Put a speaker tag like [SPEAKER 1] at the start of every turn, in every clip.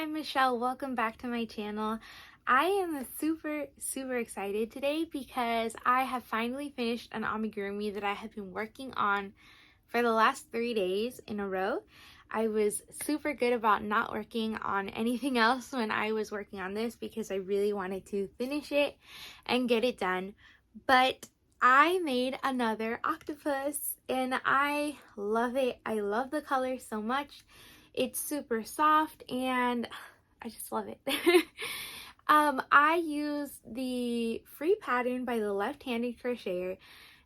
[SPEAKER 1] I'm Michelle. Welcome back to my channel. I am super excited today because I have finally finished an amigurumi that I have been working on for the last 3 days in a row. I was super good about not working on anything else when I was working on this because I really wanted to finish it and get it done. But I made another octopus and I love it. I love the color so much. It's super soft and I just love it. I used the free pattern by the left-handed crocheter.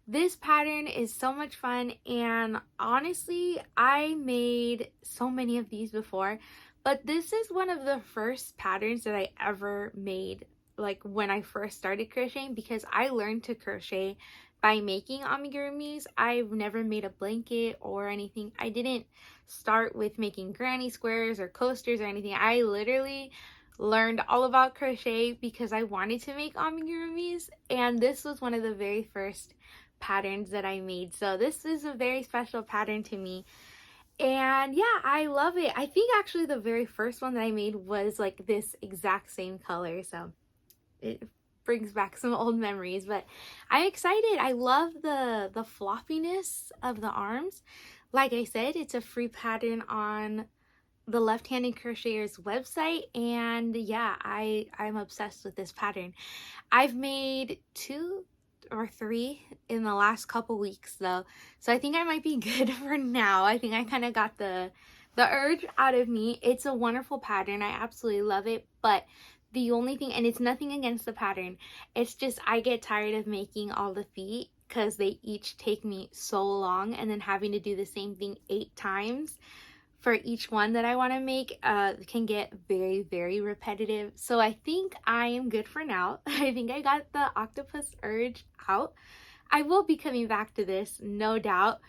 [SPEAKER 1] This pattern is so much fun, and honestly, I made so many of these before, but this is one of the first patterns that I ever made, like when I first started crocheting, because I learned to crochet by making amigurumis. I've never made a blanket or anything. I didn't start with making granny squares or coasters or anything. I literally learned all about crochet because I wanted to make amigurumis, and this was one of the very first patterns that I made. So this is a very special pattern to me. And yeah, I love it. I think actually the very first one that I made was like this exact same color. So it brings back some old memories, but I'm excited. I love the floppiness of the arms. Like I said, it's a free pattern on the left-handed crocheter's website, and yeah, I'm obsessed with this pattern. I've made 2 or 3 in the last couple weeks though, so I think I might be good for now. I think I kind of got the urge out of me. It's a wonderful pattern. I absolutely love it, but the only thing, and it's nothing against the pattern, it's just I get tired of making all the feet because they each take me so long, and then having to do the same thing 8 times for each one that I want to make can get very repetitive. So I think I am good for now. I think I got the octopus urge out. I will be coming back to this, no doubt,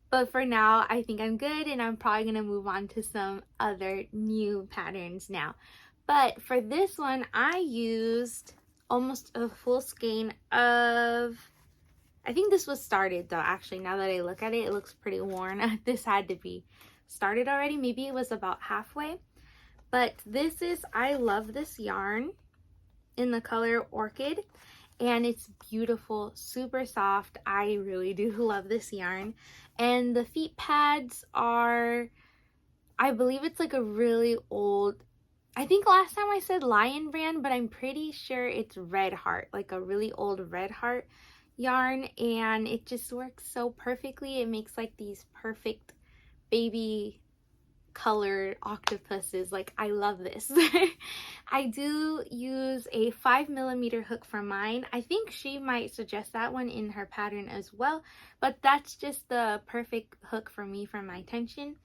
[SPEAKER 1] but for now I think I'm good, and I'm probably going to move on to some other new patterns now. But for this one, I used almost a full skein of, I think this was started though, actually. Now that I look at it, it looks pretty worn. This had to be started already. Maybe it was about halfway. But this is, I love this yarn in the color Orchid, and it's beautiful, super soft. I really do love this yarn. And the feet pads are, I believe it's like a really old, I think last time I said Lion brand, but I'm pretty sure it's Red Heart, like a really old Red Heart yarn, and it just works so perfectly. It makes like these perfect baby colored octopuses. Like, I love this. I do use a 5mm hook for mine. I think she might suggest that one in her pattern as well, but that's just the perfect hook for me for my tension.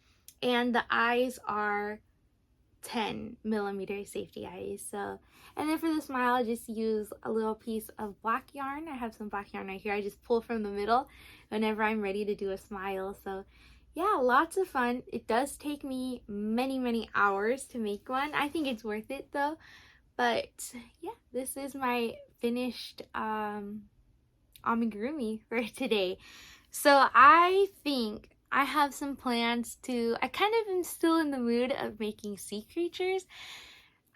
[SPEAKER 1] And the eyes are 10mm safety eyes. So, and then for the smile, I just use a little piece of black yarn. I have some black yarn right here. I just pull from the middle whenever I'm ready to do a smile. So yeah, lots of fun. It does take me many hours to make one. I think it's worth it though. But yeah, this is my finished amigurumi for today. So I think I have some plans to, I kind of am still in the mood of making sea creatures.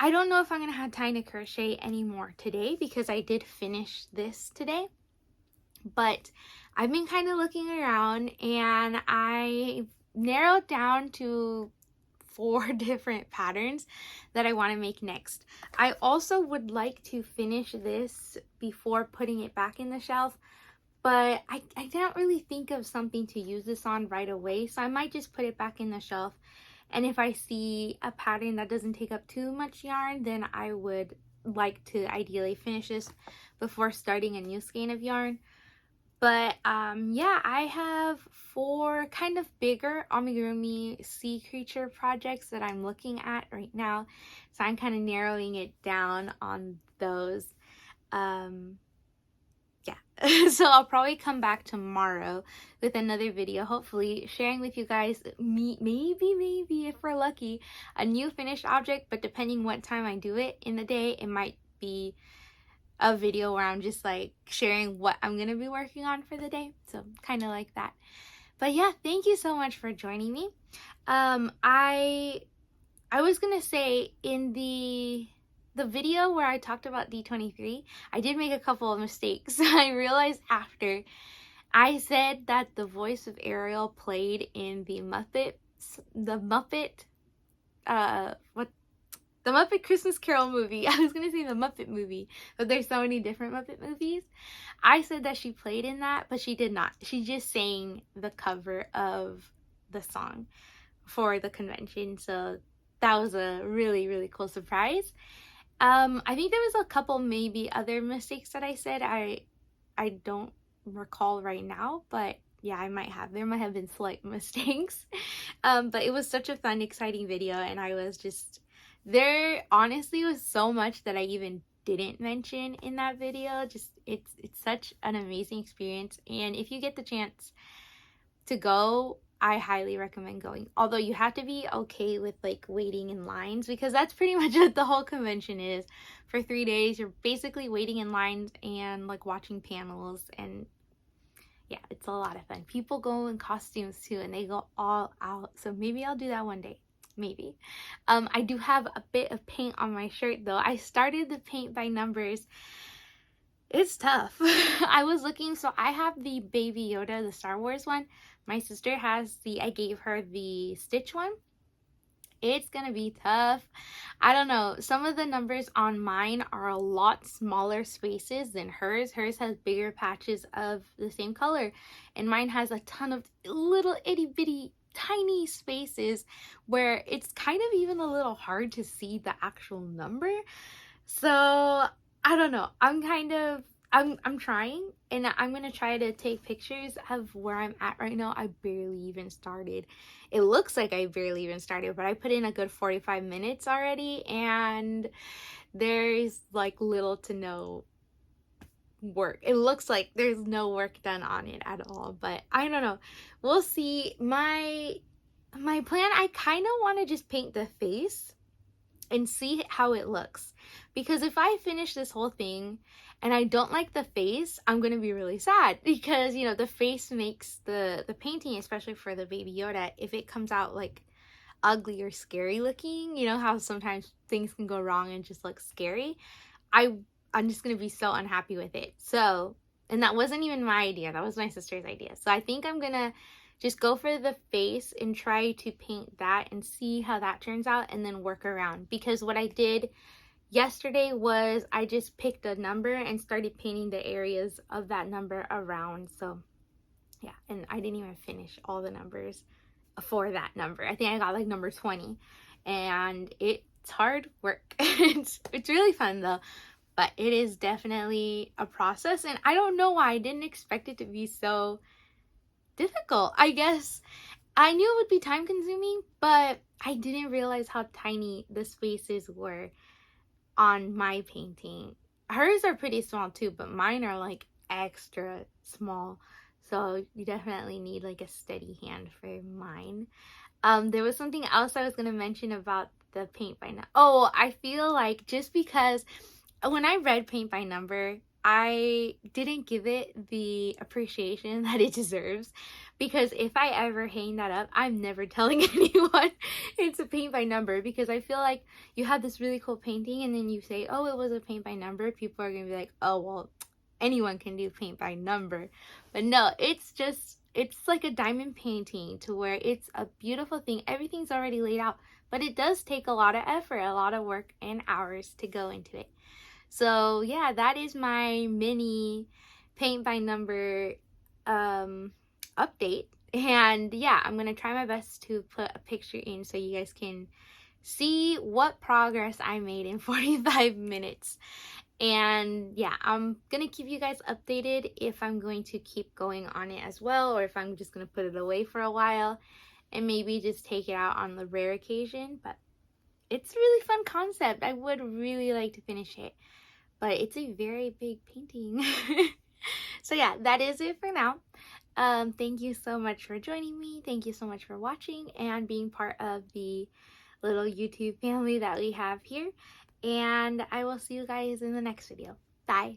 [SPEAKER 1] I don't know if I'm going to have time to crochet anymore today because I did finish this today. But I've been kind of looking around, and I narrowed down to 4 different patterns that I want to make next. I also would like to finish this before putting it back in the shelf, but I can't really think of something to use this on right away, so I might just put it back in the shelf. And if I see a pattern that doesn't take up too much yarn, then I would like to ideally finish this before starting a new skein of yarn. But yeah, I have 4 kind of bigger amigurumi sea creature projects that I'm looking at right now, so I'm kind of narrowing it down on those. Yeah, so I'll probably come back tomorrow with another video, hopefully sharing with you guys maybe if we're lucky, a new finished object. But depending what time I do it in the day, it might be a video where I'm just like sharing what I'm gonna be working on for the day, so kind of like that. But yeah, thank you so much for joining me. I I was gonna say in the video where I talked about D23, I did make a couple of mistakes. I realized after I said that the voice of Ariel played in the Muppet what the Muppet Christmas Carol movie. I was gonna say the Muppet movie, but there's so many different Muppet movies. I said that she played in that, but she did not. She just sang the cover of the song for the convention, so that was a really, really cool surprise. I think there was a couple maybe other mistakes that I said. I don't recall right now, but yeah, there might have been slight mistakes. But it was such a fun, exciting video, and I was just, there honestly was so much that I even didn't mention in that video. Just, it's such an amazing experience, and if you get the chance to go, I highly recommend going. Although you have to be okay with like waiting in lines, because that's pretty much what the whole convention is. For 3 days, you're basically waiting in lines and like watching panels, and yeah, it's a lot of fun. People go in costumes too, and they go all out. So maybe I'll do that one day. Maybe. I do have a bit of paint on my shirt though. I started the paint by numbers. It's tough. I was looking, so I have the Baby Yoda, the Star Wars one. My sister has I gave her the Stitch one. It's gonna be tough. I don't know. Some of the numbers on mine are a lot smaller spaces than hers. Hers has bigger patches of the same color, and mine has a ton of little itty bitty tiny spaces where it's kind of even a little hard to see the actual number. So I don't know. I'm trying, and I'm gonna try to take pictures of where I'm at right now. I barely even started. It looks like I barely even started, but I put in a good 45 minutes already, and there's like little to no work. It looks like there's no work done on it at all, but I don't know. We'll see. My plan, I kind of want to just paint the face and see how it looks, because if I finish this whole thing and I don't like the face, I'm gonna be really sad, because you know the face makes the painting, especially for the Baby Yoda, if it comes out like ugly or scary looking, you know how sometimes things can go wrong and just look scary, I'm just gonna be so unhappy with it. So, and that wasn't even my idea, that was my sister's idea. So I think I'm gonna just go for the face and try to paint that and see how that turns out, and then work around. Because what I did yesterday was I just picked a number and started painting the areas of that number around. So yeah, and I didn't even finish all the numbers for that number. I think I got like number 20, and it's hard work. It's really fun though, but it is definitely a process, and I don't know why I didn't expect it to be so difficult. I guess I knew it would be time consuming, but I didn't realize how tiny the spaces were on my painting. Hers are pretty small too, but mine are like extra small. So you definitely need like a steady hand for mine. There was something else I was going to mention about the paint by number. Oh, I feel like just because when I read paint by number, I didn't give it the appreciation that it deserves, because if I ever hang that up, I'm never telling anyone it's a paint by number, because I feel like you have this really cool painting and then you say, oh, it was a paint by number, people are gonna be like, oh, well, anyone can do paint by number. But no, it's like a diamond painting, to where it's a beautiful thing. Everything's already laid out, but it does take a lot of effort, a lot of work and hours to go into it. So yeah, that is my mini paint by number update. And yeah, I'm gonna try my best to put a picture in so you guys can see what progress I made in 45 minutes. And yeah, I'm gonna keep you guys updated if I'm going to keep going on it as well, or if I'm just gonna put it away for a while and maybe just take it out on the rare occasion. But it's a really fun concept. I would really like to finish it, but it's a very big painting. So yeah, that is it for now. Thank you so much for joining me. Thank you so much for watching and being part of the little YouTube family that we have here. And I will see you guys in the next video. Bye.